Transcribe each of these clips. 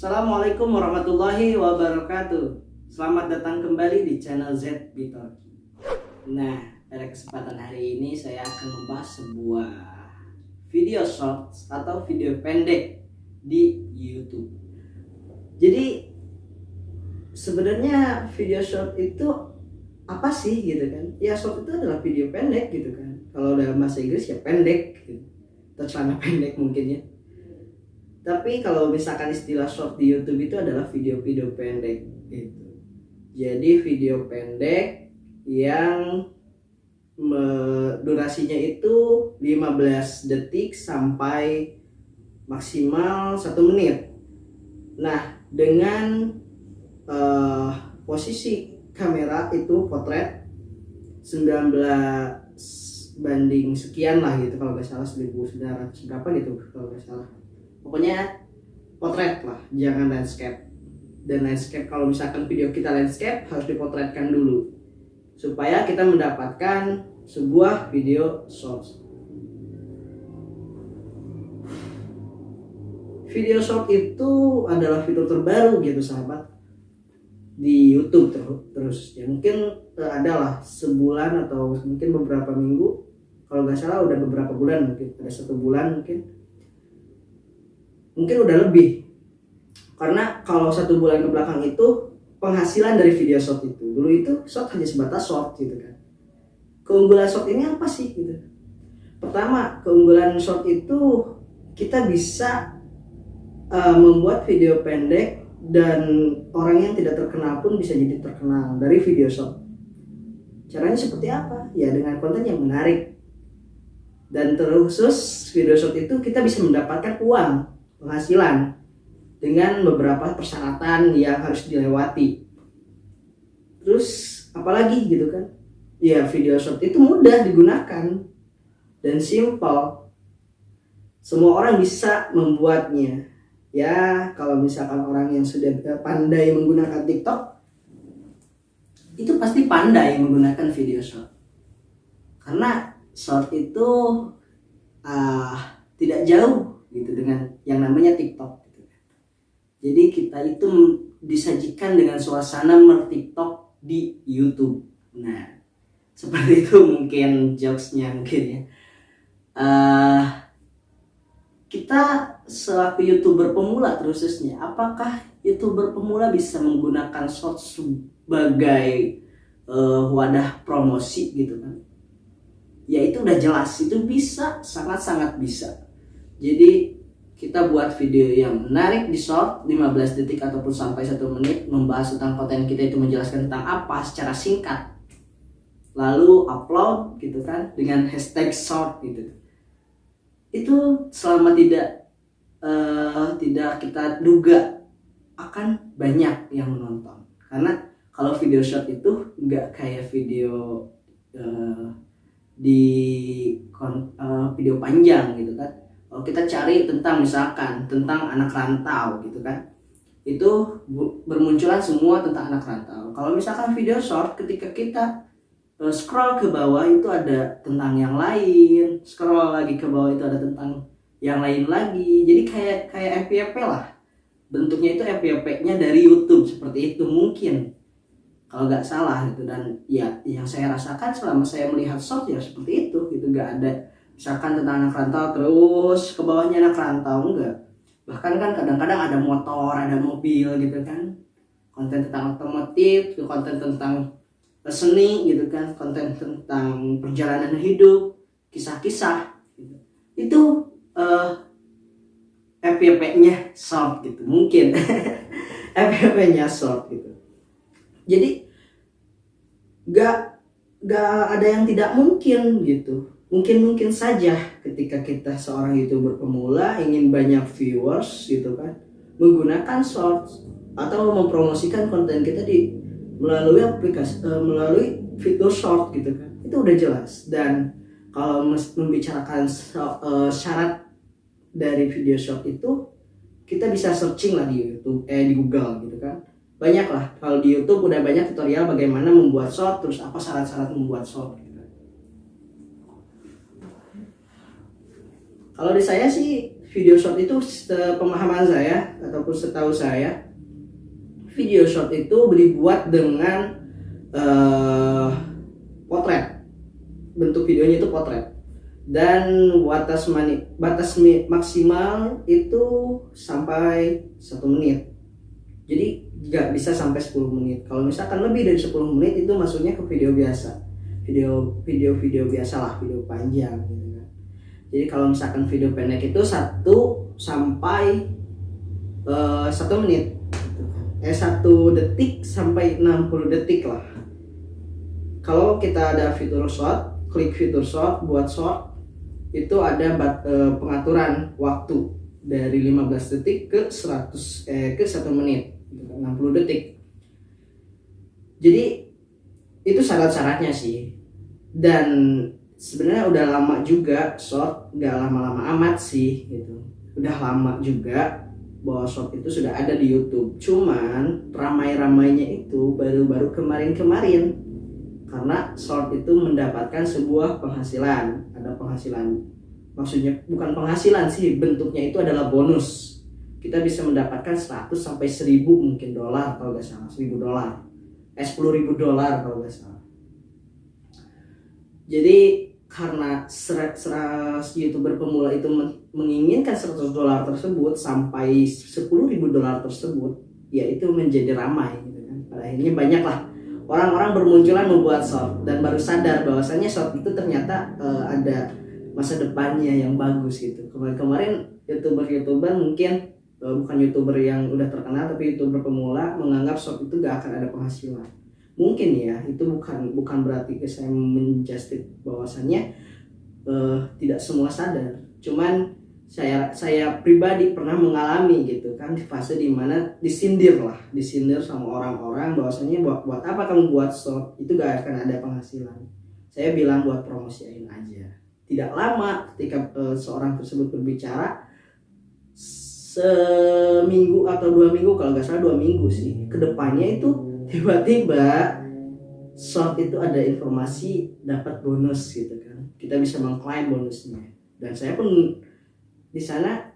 Assalamualaikum warahmatullahi wabarakatuh. Selamat datang kembali di channel Z Bitorki. Nah, pada kesempatan hari ini saya akan membahas sebuah video shorts atau video pendek di YouTube. Jadi sebenarnya video short itu apa sih gitu kan? Ya short itu adalah video pendek gitu kan. Kalau dalam bahasa Inggris ya pendek gitu. Atau celana pendek mungkin ya. Tapi kalau misalkan istilah short di YouTube itu adalah video-video pendek gitu. Jadi video pendek yang durasinya itu 15 detik sampai maksimal 1 menit. Nah, dengan posisi kamera itu potret 19 banding sekian lah gitu, kalau nggak salah 1900 berapa gitu kalau nggak salah. Pokoknya potret lah, jangan landscape. Dan landscape, kalau misalkan video kita landscape harus dipotretkan dulu supaya kita mendapatkan sebuah video short. Video short itu adalah fitur terbaru gitu sahabat di YouTube terus ya, mungkin adalah sebulan atau mungkin beberapa minggu, kalau nggak salah udah beberapa bulan, mungkin ada 1 bulan, mungkin udah lebih, karena kalau 1 bulan ke belakang itu penghasilan dari video short itu, dulu itu short hanya sebatas short gitu kan. Keunggulan short ini apa sih gitu? Pertama, keunggulan short itu kita bisa membuat video pendek dan orang yang tidak terkenal pun bisa jadi terkenal dari video short. Caranya seperti apa? Ya dengan konten yang menarik. Dan terkhusus video short itu kita bisa mendapatkan uang, penghasilan dengan beberapa persyaratan yang harus dilewati. Terus apalagi gitu kan? Ya video short itu mudah digunakan dan simple. Semua orang bisa membuatnya. Ya kalau misalkan orang yang sudah pandai menggunakan TikTok, itu pasti pandai menggunakan video short. Karena short itu tidak jauh gitu dengan yang namanya TikTok gitu. Jadi kita itu disajikan dengan suasana TikTok di YouTube. Nah, seperti itu mungkin jokesnya mungkin ya. Kita selaku YouTuber pemula khususnya, apakah YouTuber pemula bisa menggunakan short sebagai wadah promosi gitu kan? Ya itu udah jelas, itu bisa, sangat-sangat bisa. Jadi kita buat video yang menarik di short 15 detik ataupun sampai 1 menit, membahas tentang konten kita itu, menjelaskan tentang apa secara singkat, lalu upload gitu kan dengan hashtag short gitu. Itu selama tidak kita duga akan banyak yang menonton. Karena kalau video short itu nggak kayak video video panjang gitu kan. Kalau kita cari tentang misalkan tentang anak rantau gitu kan, itu bermunculan semua tentang anak rantau. Kalau misalkan video short, ketika kita scroll ke bawah itu ada tentang yang lain, scroll lagi ke bawah itu ada tentang yang lain lagi. Jadi kayak FYP lah, bentuknya itu FYP-nya dari YouTube, seperti itu mungkin kalau nggak salah gitu. Dan ya yang saya rasakan selama saya melihat short ya seperti itu gitu, nggak ada misalkan tentang anak rantau terus ke bawahnya anak rantau, enggak. Bahkan kan kadang-kadang ada motor, ada mobil gitu kan, konten tentang otomotif, konten tentang seni gitu kan, konten tentang perjalanan hidup, kisah-kisah gitu. Itu FYP-nya short gitu mungkin. FYP-nya short gitu. Jadi gak ada yang tidak mungkin gitu. Mungkin saja ketika kita seorang YouTuber pemula ingin banyak viewers gitu kan, menggunakan short atau mempromosikan konten kita melalui aplikasi, melalui fitur short gitu kan, itu udah jelas. Dan kalau membicarakan syarat dari video short itu, kita bisa searching lah di YouTube, di Google gitu kan, banyak lah. Kalau di YouTube udah banyak tutorial bagaimana membuat short, terus apa syarat-syarat membuat short gitu. Kalau di saya sih video short itu pemahaman saya ataupun setahu saya, video short itu dibuat dengan potret. Bentuk videonya itu potret. Dan batas maksimal itu sampai 1 menit. Jadi nggak bisa sampai 10 menit. Kalau misalkan lebih dari 10 menit itu masuknya ke video biasa. Video biasa lah, video panjang gitu kan. Jadi kalau misalkan video pendek itu 1 sampai 1 menit. 1 detik sampai 60 detik lah. Kalau kita ada fitur short, klik fitur short, buat short, itu ada pengaturan waktu dari 15 detik ke 1 menit, 60 detik. Jadi itu syarat-syaratnya sih. Dan sebenarnya udah lama juga short, nggak lama-lama amat sih gitu. Udah lama juga bahwa short itu sudah ada di YouTube. Cuman ramai-ramainya itu baru-baru kemarin-kemarin. Karena short itu mendapatkan sebuah penghasilan, ada penghasilan, maksudnya bukan penghasilan sih, bentuknya itu adalah bonus. Kita bisa mendapatkan 100 sampai 1000 mungkin dolar kalau nggak salah, 1000 dolar, 10.000 dolar kalau nggak salah. Jadi karena YouTuber pemula itu menginginkan 100 dolar tersebut sampai 10.000 dolar tersebut, ya itu menjadi ramai gitu kan. Pada akhirnya banyaklah orang-orang bermunculan membuat short dan baru sadar bahwasannya short itu ternyata ada masa depannya yang bagus gitu. Kemarin youtuber mungkin bukan youtuber yang udah terkenal tapi youtuber pemula menganggap short itu gak akan ada penghasilan. Mungkin ya, itu bukan berarti saya menjustif bahwasannya tidak semua sadar. Cuman saya pribadi pernah mengalami gitu kan, di fase dimana disindir sama orang-orang bahwasanya buat apa kamu buat short, itu gak akan ada penghasilan. Saya bilang buat promosiin aja. Tidak lama ketika seorang tersebut berbicara, seminggu atau 2 minggu, kalau nggak salah 2 minggu sih, kedepannya itu tiba-tiba short itu ada informasi dapat bonus gitu kan, kita bisa mengklaim bonusnya. Dan saya pun di sana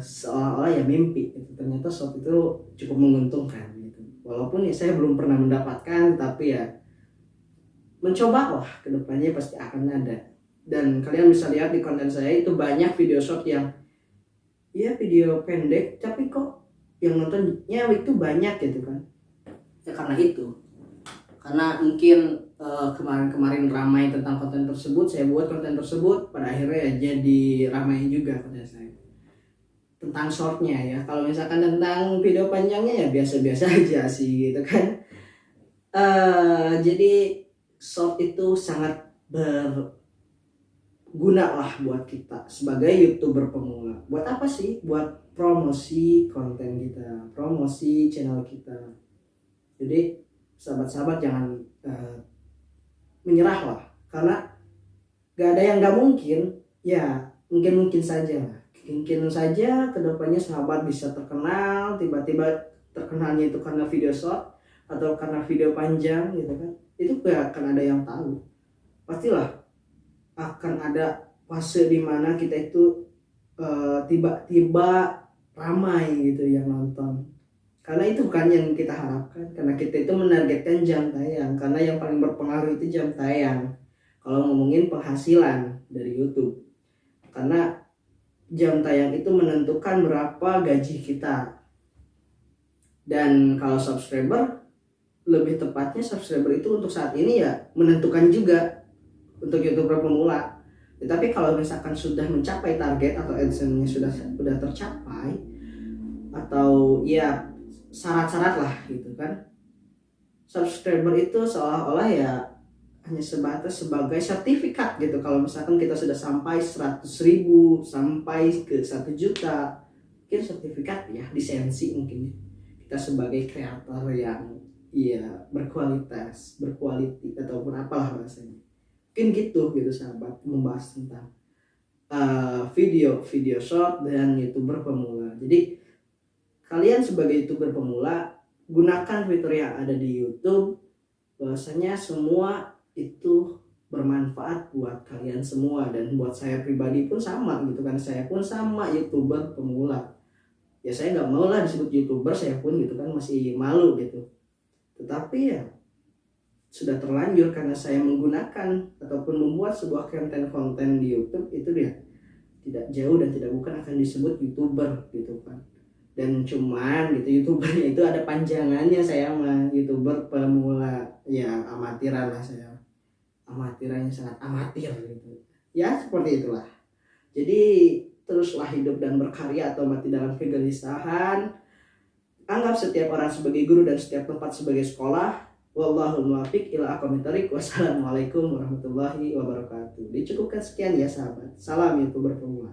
seolah-olah ya mimpi gitu. Ternyata short itu cukup menguntungkan gitu. Walaupun ya saya belum pernah mendapatkan, tapi ya mencoba lah, kedepannya pasti akan ada. Dan kalian bisa lihat di konten saya itu banyak video short yang ya video pendek tapi kok yang nontonnya itu banyak gitu kan. Ya karena mungkin kemarin-kemarin ramai tentang konten tersebut, saya buat konten tersebut, pada akhirnya ya jadi ramai juga konten saya tentang shortnya ya. Kalau misalkan tentang video panjangnya ya biasa-biasa aja sih gitu kan. Jadi short itu sangat berguna lah buat kita sebagai YouTuber pemula. Buat apa sih? Buat promosi konten kita, promosi channel kita. Jadi sahabat-sahabat jangan menyerah lah, karena gak ada yang gak mungkin. Ya mungkin saja kedepannya sahabat bisa terkenal, tiba-tiba terkenalnya itu karena video short atau karena video panjang gitu kan. Itu gak akan ada yang tahu. Pastilah akan ada fase dimana kita itu tiba-tiba ramai gitu yang nonton. Karena itu bukan yang kita harapkan, karena kita itu menargetkan jam tayang, karena yang paling berpengaruh itu jam tayang kalau ngomongin penghasilan dari YouTube. Karena jam tayang itu menentukan berapa gaji kita. Dan kalau subscriber, lebih tepatnya subscriber itu untuk saat ini ya menentukan juga untuk YouTuber pemula. Tetapi kalau misalkan sudah mencapai target atau AdSense-nya sudah tercapai, atau ya syarat-syarat lah gitu kan, subscriber itu seolah-olah ya hanya sebatas sebagai sertifikat gitu. Kalau misalkan kita sudah sampai 100.000 sampai ke 1 juta, mungkin sertifikat ya, lisensi mungkin kita sebagai kreator yang ya berkualiti ataupun apalah bahasanya. Mungkin gitu sahabat, membahas tentang video short dan YouTuber pemula. Jadi kalian sebagai YouTuber pemula, gunakan fitur yang ada di YouTube, bahwasanya semua itu bermanfaat buat kalian semua, dan buat saya pribadi pun sama gitu kan. Saya pun sama YouTuber pemula. Ya saya nggak mau lah disebut YouTuber, saya pun gitu kan masih malu gitu. Tetapi ya sudah terlanjur karena saya menggunakan ataupun membuat sebuah konten-konten di YouTube, itu dia tidak jauh dan tidak bukan akan disebut YouTuber gitu kan. Dan cuman gitu YouTubernya itu ada panjangannya, saya mah YouTuber pemula, ya amatiran lah, saya amatirannya sangat amatir gitu. Ya seperti itulah. Jadi teruslah hidup dan berkarya atau mati dalam kegelisahan. Anggap setiap orang sebagai guru dan setiap tempat sebagai sekolah. Wallahul muwaffiq ila aqwamit thoriq. Wassalamualaikum warahmatullahi wabarakatuh. Dicukupkan sekian ya sahabat. Salam YouTuber pemula.